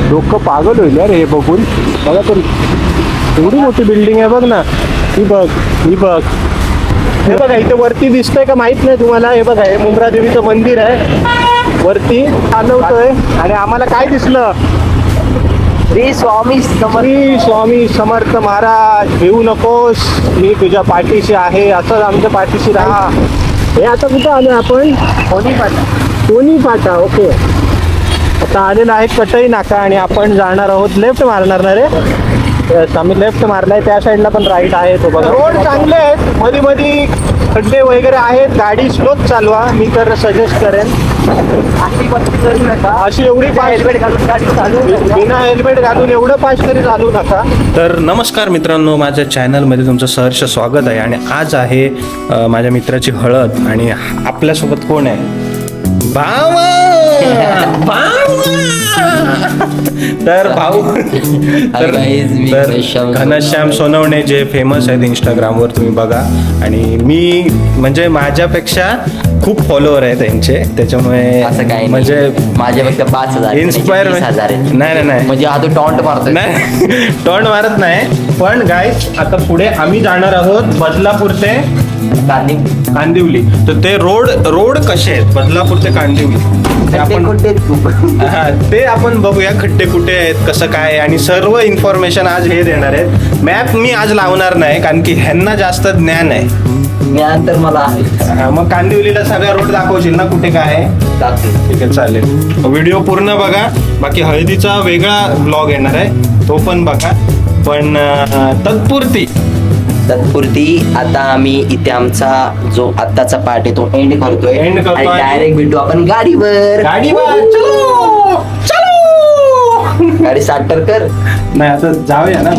डोकं पागल होईल यार हे बघून. बघा तर एवढी मोठी बिल्डिंग आहे बघ ना. ही बघ, ही बघ, हे बघा इथे वरती दिसतंय का माहित नाही तुम्हाला. हे बघा हे मुंब्रा देवीचं मंदिर आहे वरती चालवतोय. आणि आम्हाला काय दिसलं? श्री स्वामी समर्थ. श्री स्वामी समर्थ महाराज, भिवू नकोस, मी तुझ्या पाठीशी आहे, असं आमच्या पाठीशी राहा. हे आता कुठं आलो आपण? कोणी पाठा. दोन्ही फाटा. ओके, आता आलेला आहे कटई नाका आणि आपण जाणार आहोत. लेफ्ट मारणार ना रे? Yes, आम्ही लेफ्ट मारलाय. त्या साईडला पण राईट आहे तो बघा. रोड चांगले आहेत, मध्ये मध्ये खड्डे वगैरे आहेत. गाडी स्लोच चालवा, मी तर सजेस्ट करेन. अशी एवढी हेल्मेट घालून गाडी चालू. बिना हेल्मेट घालून एवढं फास्ट तरी चालू नका. तर नमस्कार मित्रांनो, माझ्या चॅनलमध्ये तुमचं सहर्ष स्वागत आहे. आणि आज आहे माझ्या मित्राची हळद. आणि आपल्यासोबत कोण आहे? भावा. तर भाऊ तर घनश्याम सोनवणे जे फेमस आहेत इंस्टाग्रामवर, तुम्ही बघा. आणि मी म्हणजे माझ्यापेक्षा खूप फॉलोअर आहेत त्यांचे, त्याच्यामुळे असं काही म्हणजे माझ्यापेक्षा 5,000 इन्स्पायर 20,000 नाही नाही म्हणजे हा तो टॉन्ट मारतोय. नाही टोन मारत नाही. पण गाईज आता पुढे आम्ही जाणार आहोत बदलापूर ते कांदिवली. तर ते रोड कसे आहेत बदलापूर ते कांदिवली ते आपण बघूया. खड्डे कुठे आहेत, कसं काय, आणि सर्व इन्फॉर्मेशन आज हे देणार आहेत. मॅप मी आज लावणार नाही कारण की ह्यांना जास्त ज्ञान आहे. ज्ञान तर मला आहे. मग कांदिवलीला सगळा रोड दाखवशील ना कुठे काय आहे? ठीक आहे, चालेल. व्हिडिओ पूर्ण बघा. बाकी हळदीचा वेगळा ब्लॉग येणार आहे, तो पण बघा. पण तत्पुरती आता आम्ही इथे आमचा जो आत्ताचा पार्ट आहे तो एंड करतोय. आणि डायरेक्ट भेटू आपण गाडीवर. चलो चलो. गाडी स्टार्टर कर. नाही आता जाऊया ना.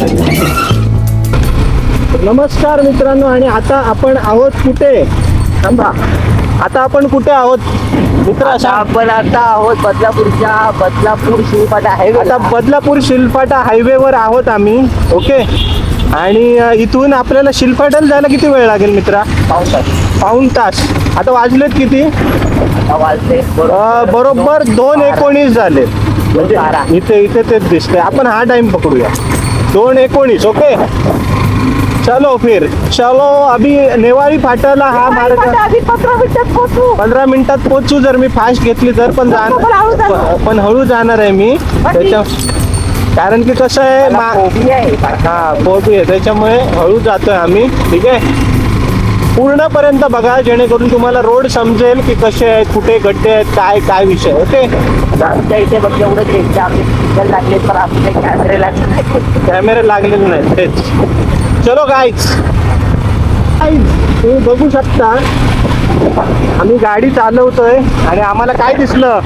नमस्कार मित्रांनो, आणि आता आपण आहोत कुठे? थांबा, आता आपण कुठे आहोत मित्र? आपण आता आहोत बदलापूर शिलपाटा हायवे. आता बदलापूर शिलपाटा हायवेवर आहोत आम्ही. ओके, आणि इथून आपल्याला शिलपाट्याला जायला किती वेळ लागेल मित्रा? पाऊण तास. आता वाजलेत किती? बरोबर 2:19 झाले. म्हणजे इथे तेच दिसतंय. आपण हा टाइम पकडूया, 2:19. ओके, चलो फिर चलो. अभी नेवारी फाट्याला हा मार्ग 15 मिनिटात पोहोचू जर मी फास्ट घेतली तर. पण हळू जाणार आहे मी त्याच्या, कारण की कसं आहे पोहोचू आहे, त्याच्यामुळे हळू जातोय आम्ही. ठीक आहे, पूर्णपर्यंत बघा जेणेकरून तुम्हाला रोड समजेल की कसे आहेत, कुठे गड्डे आहेत, काय विषय. ओके, इथे बघ एवढं लागले पण आपले कॅमेरे लागलेले नाहीत तेच. चलो गाईज, तुम्ही बघू शकता आम्ही गाडी चालवतोय आणि आम्हाला काय दिसलं?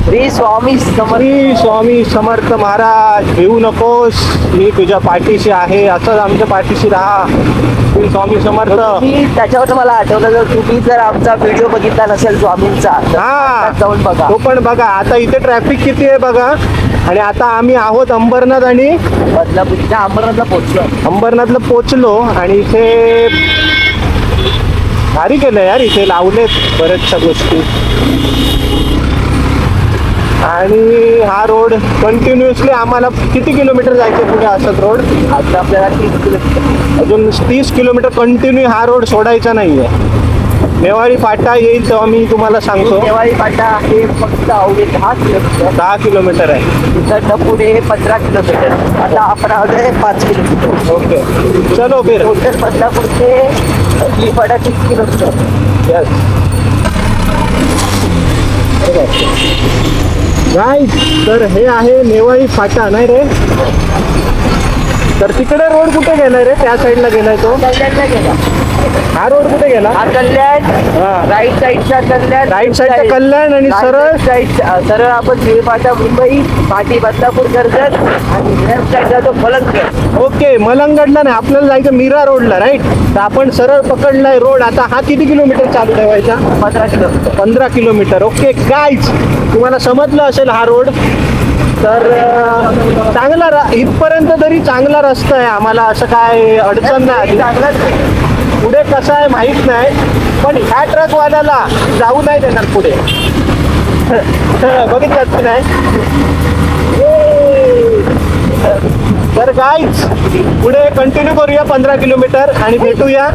श्री स्वामी समर्थ महाराज, भिवू नकोस, मी तुझ्या पाठीशी आहे, असंच आमच्या पाठीशी राहा. श्री स्वामी समर्थ. त्याच्यावर मला आठवलं, जर तुम्ही जर आमचा व्हिडिओ बघितला नसेल स्वामींचा, हा जाऊन बघा, तो पण बघा. आता इथे ट्रॅफिक किती आहे बघा. आणि आता आम्ही आहोत अंबरनाथ आणि बदलापूरच्या अंबरनाथला पोचलो. आणि इथे भारी केलं यार, इथे लावलेत बऱ्याचशा गोष्टी. आणि हा रोड कंटिन्युअसली आम्हाला किती किलोमीटर जायचं पुढे असत रोड? आता आपल्याला 30 किलोमीटर, अजून 30 किलोमीटर कंटिन्यू हा रोड सोडायचा नाहीये. नेवारी फाटा येईल तेव्हा मी तुम्हाला सांगतो. नेवारी फाटा हे फक्त अवघे 10 किलोमीटर आहे. तिथं पुढे 15 किलोमीटर. आता आपण आहोत 5 किलोमीटर. ओके, चलो फिर. टोटल बदलापूर ते फाटा 30 किलोमीटर. Yes right. तर हे आहे नेवारी फाटा, नाही रे? तर तिकडे रोड कुठे गेलाय रे? त्या साईडला गेलाय तो. कल्याणला गेला. हा रोड कुठे गेला? हा कल्याण. हा, राईट साईडचा कल्याण. राईट साईडचा कल्याण. आणि सरळ आपण शिळपाटा मुंबई, पाटी बदलापूर कर्जत, आणि लेफ्ट साईडचा तो मलंगगड. ओके, मलंगगडला नाही, आपल्याला जायचं मीरा रोडला. राईट. तर आपण सरळ पकडलाय रोड. आता हा किती किलोमीटर चालू ठेवायचा? 15 किलोमीटर. 15 किलोमीटर. ओके गाईज, तुम्हाला समजलं असेल हा रोड. तर चांगला इथपर्यंत तरी चांगला रस्ता आहे आम्हाला, असं काय अडचण नाही. पुढे कसं आहे माहीत नाही, पण ह्या ट्रकवाल्याला जाऊ नाही देणार पुढे. बघितलं की नाही? तर गाईज पुढे कंटिन्यू करूया 15 किलोमीटर आणि भेटूया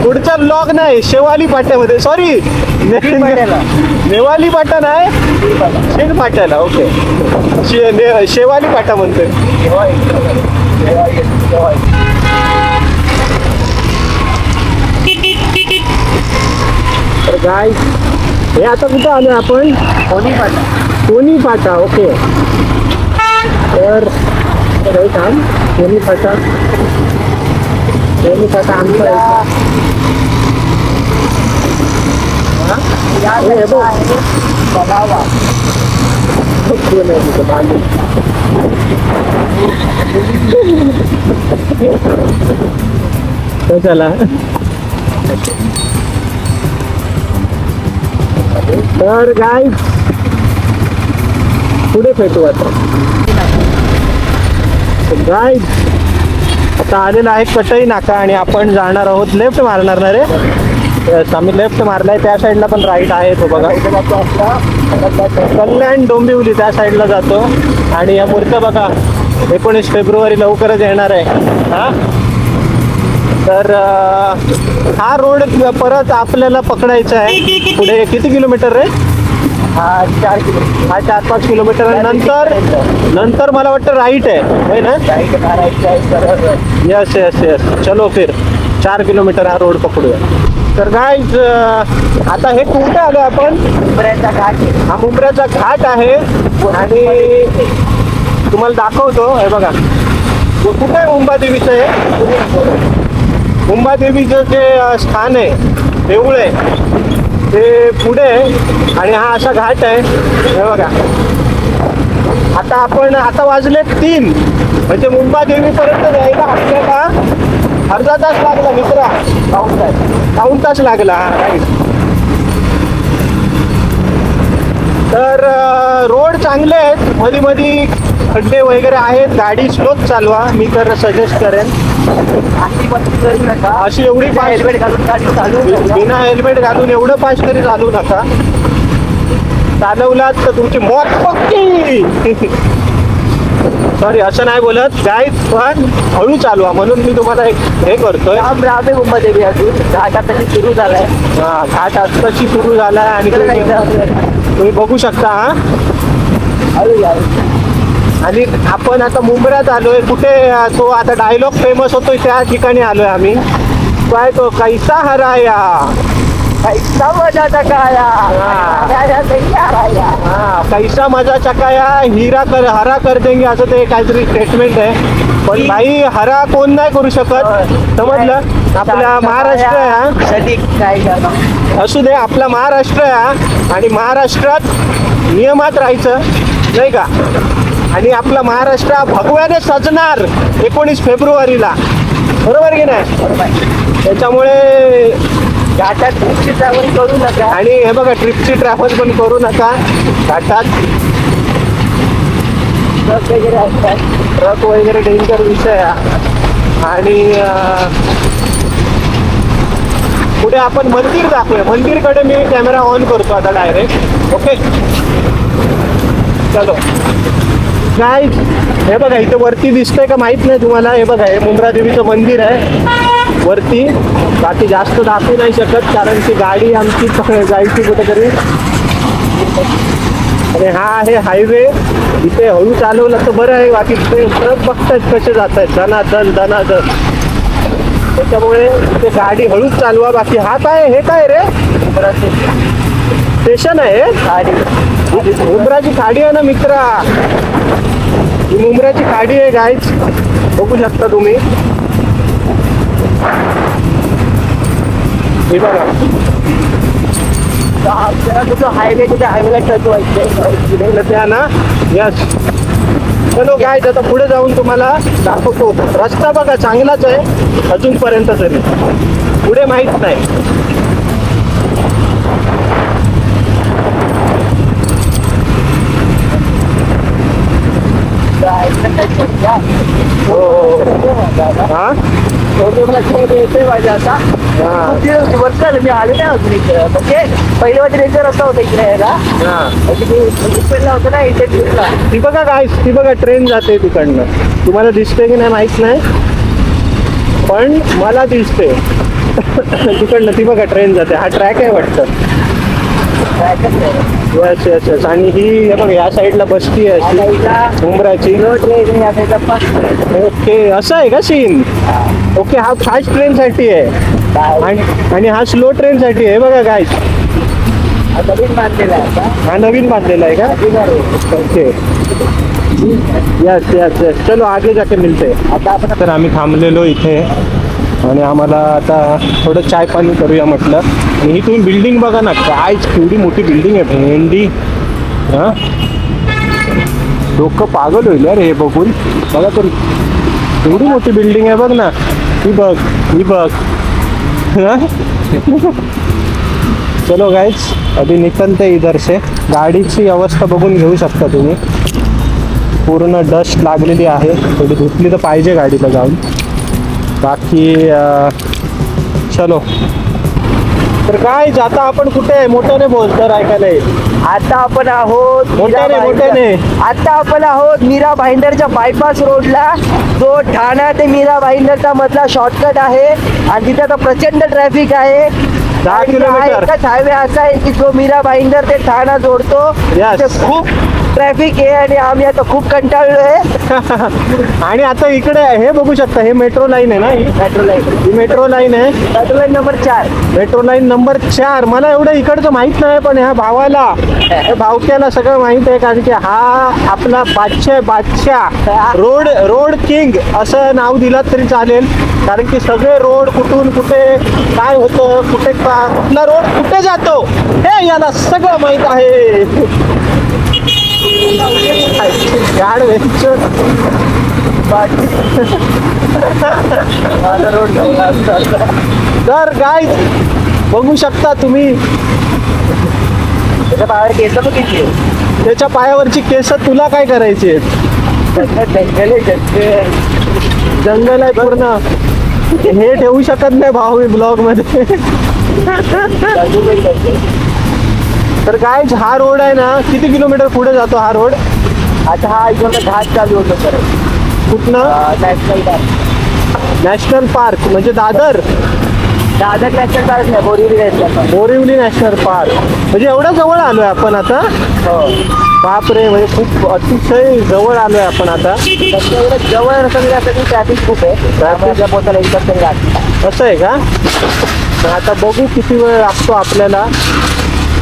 पुढचा ब्लॉग नाही शेवाली पाट्यामध्ये सॉरी नेवाली पाटा नाही शेण पाट्याला ओके शेवाली पाटा म्हणतोय तर गाईज हे आता कुठं आलोय आपण कोणी पाटा ओके तर थांब कोणी पाटा आमचा चला तर गाईज पुढे भेटू आता गाईज आता आलेला आहे कटई नाका आणि आपण जाणार आहोत लेफ्ट मारणार ना रे Yes, आम्ही लेफ्ट मारलाय त्या साईडला पण राईट आहे तो बघा कल्याण डोंबिवली त्या साईडला जातो आणि या मूर्त्या बघा 19 फेब्रुवारी लवकरच येणार आहे हा तर हा रोड परत आपल्याला पकडायचा आहे पुढे किती किलोमीटर रे हा 4-5 किलोमीटर नंतर मला वाटतं राईट आहे ना यस यस यस चलो फिर 4 किलोमीटर हा रोड पकडूया तर गाईज आता हे कुठे आलो आपण मुंब्र्याचा घाट हा मुंब्र्याचा घाट आहे आणि तुम्हाला दाखवतो हे बघा कुठे आहे मुंबादेवीचं आहे मुंबादेवीचं जे स्थान आहे देऊळ आहे ते पुढे आणि हा असा घाट आहे हे बघा आता वाजले 3 म्हणजे मुंबादेवीपर्यंत जायला आपल्याला अर्धा तास लागला मित्रा पाऊण तास लागला राईट तर रोड चांगले आहेत मध्ये मध्ये खड्डे वगैरे आहेत गाडी स्लोच चालवा मी तर सजेस्ट करेन अशी एवढी हेल्मेट घालून गाडी चालू बिना हेल्मेट घालून एवढं फास्ट तरी चालू नका चालवलात तर तुमची मौत पक्की सॉरी असं नाही बोलत गाईज पण हळू चालवा म्हणून मी तुम्हाला एक हे करतोय मुंबादेवी अजून घाट आताशी सुरू झालाय हा घाट आताशी सुरू झालाय आणि तुम्ही बघू शकता हा आणि आपण आता मुंबऱ्यात आलोय कुठे तो आता डायलॉग फेमस होतोय त्या ठिकाणी आलोय आम्ही काय तो कैसा हराया कैसा मजा चकाया कैसा मजा चकाया हरा कर देंगे असं ते काहीतरी स्टेटमेंट आहे पण भाई हरा कोण नाही करू शकत समजलं आपला महाराष्ट्र आहे असू दे आपला महाराष्ट्र आहे आणि महाराष्ट्रात नियमात राहायचं नाही का आणि आपला महाराष्ट्र भगव्याने सजणार 19 फेब्रुवारीला बरोबर की नाही त्याच्यामुळे घाटात ट्रिपची ट्रॅव्हल करू नका आणि हे बघा ट्रिपची ट्रॅव्हल पण करू नका घाटात ट्रक वगैरे असतात ट्रक वगैरे डेंजर विषय आणि पुढे आपण मंदिर दाखवूया मंदिरकडे मी कॅमेरा ऑन करतो आता डायरेक्ट ओके चलो काय हे बघा इथे वरती दिसतंय का माहित नाही तुम्हाला हे बघा हे मुंब्रा देवीचं मंदिर आहे वरती बाकी जास्त दाखवू नाही शकत कारण ती गाडी आमची जायची कुठेतरी आणि हा आहे हायवे इथे हळू चालवलं तर बरं आहे बाकी ते ट्रक बघतायत कसे जात आहेत धनाधन त्याच्यामुळे ते गाडी हळूच चालवा बाकी हा काय हे काय रे स्टेशन आहे खाडी मुंब्राची खाडी आहे ना मित्रा ही मुंब्राची खाडी आहे गाईच बघू शकता तुम्ही हे बघा कुठं हायवे कुठे हायवेला टच व्हायचं त्या ना यस चलो गाईज आता पुढे जाऊन तुम्हाला दाखवतो रस्ता बघा चांगलाच आहे अजूनपर्यंत तरी पुढे माहीत नाही हा मी आले नाही अजून इकडे म्हणजे पहिले माझे रेंजर रस्ता होता इकडे यायला होतं ना इथे ती बघा काय ती बघा ट्रेन जाते तिकडनं तुम्हाला दिसते की नाही माहित नाही पण मला दिसते तिकडनं ती बघा ट्रेन जाते हा ट्रॅक आहे वाटतं यस यस यस आणि ही हे बघ या साईडला बसती आहे अशी उमराची ओके असं आहे का सीन ओके हा फास्ट ट्रेन साठी आहे आणि हा स्लो ट्रेन साठी आहे बघा काय नवीन बांधलेला आहे हा नवीन बांधलेला आहे का ओके यस यस यस चलो आगे जाके मिळते आता आपण तर आम्ही थांबलेलो इथे आणि आम्हाला आता थोडं चाय पाणी करूया म्हटलं आणि ही तुम्ही बिल्डिंग बघा ना काय केवढी मोठी बिल्डिंग आहे भेंडी हां डोकं पागल होईल यार हे बघून बघा तर एवढी मोठी बिल्डिंग आहे बघ ना ही बघ हाँ? चलो गाइस अभी निकलते इधर से गाडीची अवस्था बघून घेऊ शकता तुम्ही पूर्ण डस्ट लागलेली आहे थोडी धुतली तर पाहिजे गाडीला जाऊन बाकी चलो तर काय जाता आपण कुठे आहे मोठ्याने बोल तर ऐकायला येईल आता आपण आहोत मोठ्याने आता आपण आहोत मीरा भाईंदरच्या बायपास रोडला जो ठाणा ते मीरा भाईंदरचा मधला शॉर्टकट आहे आणि तिथे आता प्रचंड ट्रॅफिक आहे 10 किलोमीटर. एकच हायवे असा आहे की जो मीरा भाईंदर ते ठाणा जोडतो Yes. तिथे खूप ट्रॅफिक आहे आणि आम्ही आता खूप कंटाळलोय आणि आता इकडे हे बघू शकता हे मेट्रो लाईन आहे ना मेट्रो लाईन ही मेट्रो लाईन आहे metro line number 4 metro line number 4 मला एवढं इकडचं माहित नाही पण ह्या भावाला हे भावक्याला सगळं माहित आहे कारण की हा आपला बादशाह रोड किंग असं नाव दिलं तरी चालेल कारण की सगळे रोड कुठून कुठे काय होतं कुठे कुठला रोड कुठे जातो हे याला सगळं माहित आहे गाड वेचून तर गाईज बघू शकता तुम्ही त्याच्या बाहेर केस किती त्याच्या पायावरची केस तुला काय करायची जंगल आहे पूर्ण हे ठेवू शकत नाही भाऊ मी ब्लॉग मध्ये तर काय हा रोड आहे ना किती किलोमीटर पुढे जातो हा रोड आता हा इकडं घाट चालू होतो सर कुठनं नॅशनल पार्क नॅशनल पार्क म्हणजे दादर नॅशनल पार्क नाही Borivali national park Borivali national park म्हणजे एवढं जवळ आलोय आपण आता हो बापरे म्हणजे खूप अतिशय जवळ आलोय आपण आता एवढं जवळ नसेल आता ट्रॅफिक खूप आहे त्यामुळे पोहोचायला एकच तरी लागतं असं आहे का तर आता बघू किती वेळ लागतो आपल्याला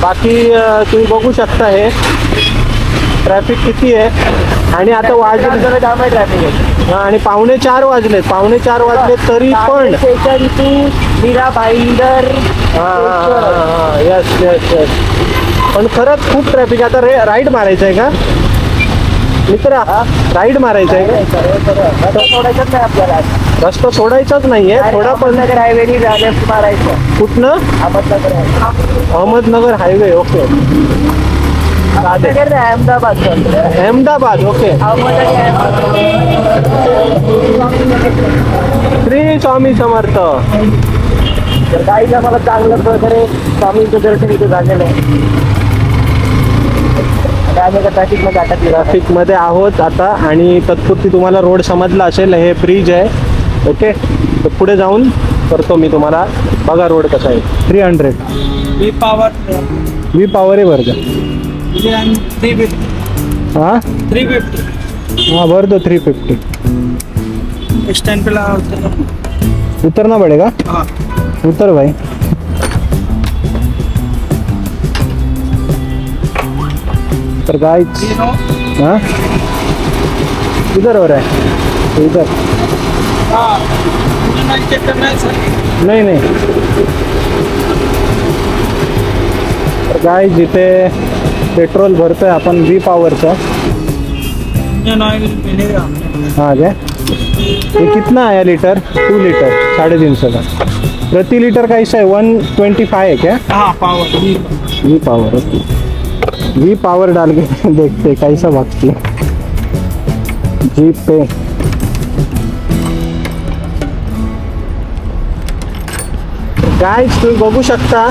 बाकी तुम्ही बघू शकता हे ट्रॅफिक किती आहे आणि आता वाजले त्यामुळे ट्रॅफिक आहे आणि 4:45 वाजलेत 4:45 वाजले तरी पण station to Mira Bhayandar yes yes yes पण खरंच खूप ट्रॅफिक आता राईड मारायचं आहे का मित्रा राईड मारायचं आहे का सोडायचंच नाही आपल्याला रस्ता सोडायचाच नाहीये थोडा पण अहमदनगर हायवेनी लेफ्ट मारायचं कुठनं अहमदनगर अहमदनगर हायवे ओके अहमदनगर नाही, अहमदाबाद अहमदाबाद ओके श्री स्वामी समर्थ तर गाईला मला चांगलं प्रकारे स्वामींचं दर्शन इथे झालेलं आहे आम्ही ट्रॅफिक मध्ये अटकले ट्रॅफिक मध्ये आहोत आता आणि तत्पुरती तुम्हाला रोड समजला असेल हे ब्रिज आहे ओके तर पुढे जाऊन करतो मी तुम्हाला बघा रोड कसा आहे 300 वी पॉवर आहे वर्ग 350 हा 350 हाँ भर दो 350 स्टैंड पे लगा उतरना पड़ेगा हाँ उतर भाई तर गाइस हाँ इधर हो रहा है इधर चेक करना है सर नहीं नहीं तर गाइस इथे पेट्रोल भरतोय आपण वी पॉवरचं इंजन ऑयल मिलेगा हाँ क्या ये कितना आया लीटर 2 लीटर 350 का प्रति लीटर का ऐसा है 125 है क्या हाँ power we power okay we power डाल के देखते कैसा भागती है जीप पे गाईज तुम्ही बघू शकता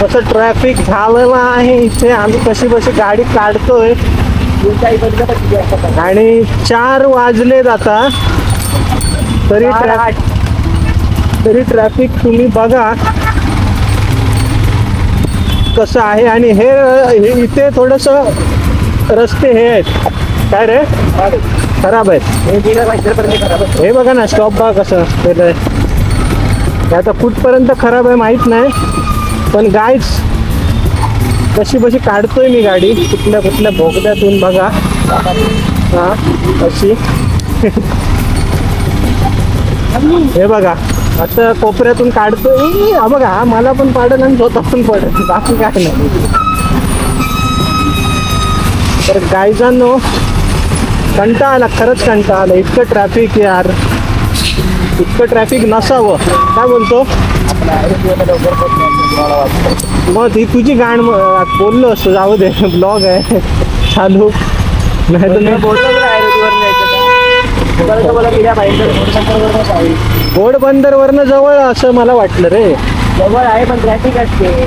कसं ट्रॅफिक झालेलं आहे इथे. आम्ही कशी बशी गाडी काढतोय आणि 4 वाजलेत आता तरी ट्रॅफिक तुम्ही बघा कसं आहे. आणि हे इथे थोडस रस्ते हे आहेत काय रे खराब आहेत. हे बघा ना स्टॉप बघा कसं केलंय. हे आता कुठपर्यंत खराब आहे माहित नाही पण गाईज कशी बशी काढतोय मी गाडी कुठल्या बोगद्यातून बघा. हा अशी हे बघा आता कोपऱ्यातून काढतोय. हा बघा हा मला पण पाडेल आणि स्वतः पण पडेल बाकी काय नाही. तर गाईजांनो कंटाळा आला खरंच कंटाळा आला. इतकं ट्रॅफिक यार इतकं ट्रॅफिक नसावं काय बोलतो. मग ती तुझी गाण बोललो असतो जाऊ दे ब्लॉग आहे चालू नाही तर मी घोडबंदरवरनं जवळ असं मला वाटलं रे. जवळ आहे पण ट्रॅफिक असते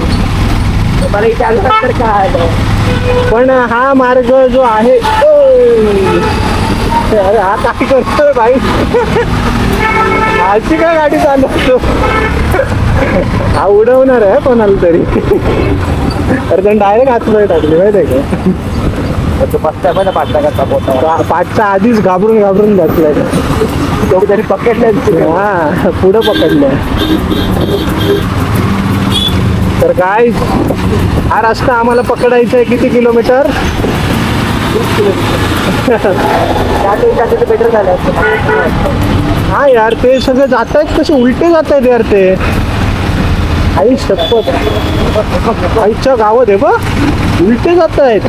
मला इथे आलं तर काय आलं. पण हा मार्ग जो आहे अरे हा काय करतोय बाई आजची काय गाडी चालवतो. हा उडवणार आहे कोणाला तरी. अरे त्यांनी डायरेक्ट हातमध्ये टाकली माहिती आहे का. पाचच्या आधीच घाबरून बसलाय तो तरी पकडलाय. हा पुढं पकडलंय. तर काय हा रस्ता आम्हाला पकडायचा आहे किती किलोमीटर. बेटर झालं. हा यार ते सगळे जात आहेत कसे उलटे जात आहेत यार ते. आई शपथ आईच्या गावात आहे बा उलटे जात आहेत.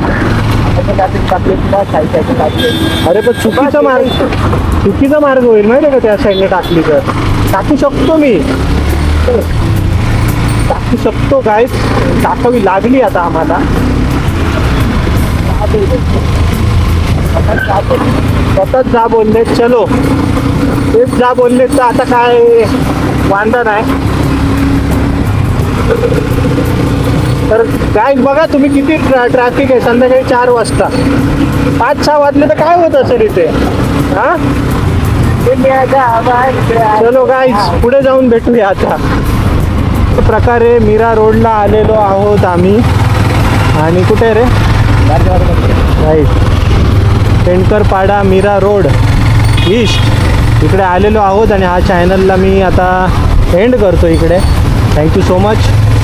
अरे पण चुकीचा मार्ग होईल माहिती आहे का त्या साईडने टाकली तर. टाकू शकतो मी टाकू शकतो काय टाकावी लागली आता आम्हाला. स्वतःच जा बोलले चलो तेच जा बोलले तर आता काय वांदा नाही. तर काय बघा तुम्ही किती ट्रॅफिक आहे संध्याकाळी 4 वाजता. 5-6 वाजले तर काय होत असेल इथे. हा चलो गाईज पुढे जाऊन भेटूया आता. प्रकारे मीरा रोडला आलेलो आहोत आम्ही. आणि कुठे रे राईट पेंडकरपाडा मीरा रोड ईस्ट इकडे आलेलो आहोत. आणि हा चॅनलला मी आता एंड करतो इकडे. थँक्यू सो मच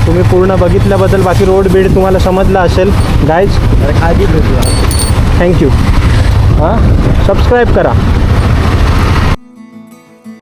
तुम्ही पूर्ण बघितल्याबद्दल. बाकी रोड बीड तुम्हाला समजला असेल गाईज. थँक्यू हां सबस्क्राईब करा.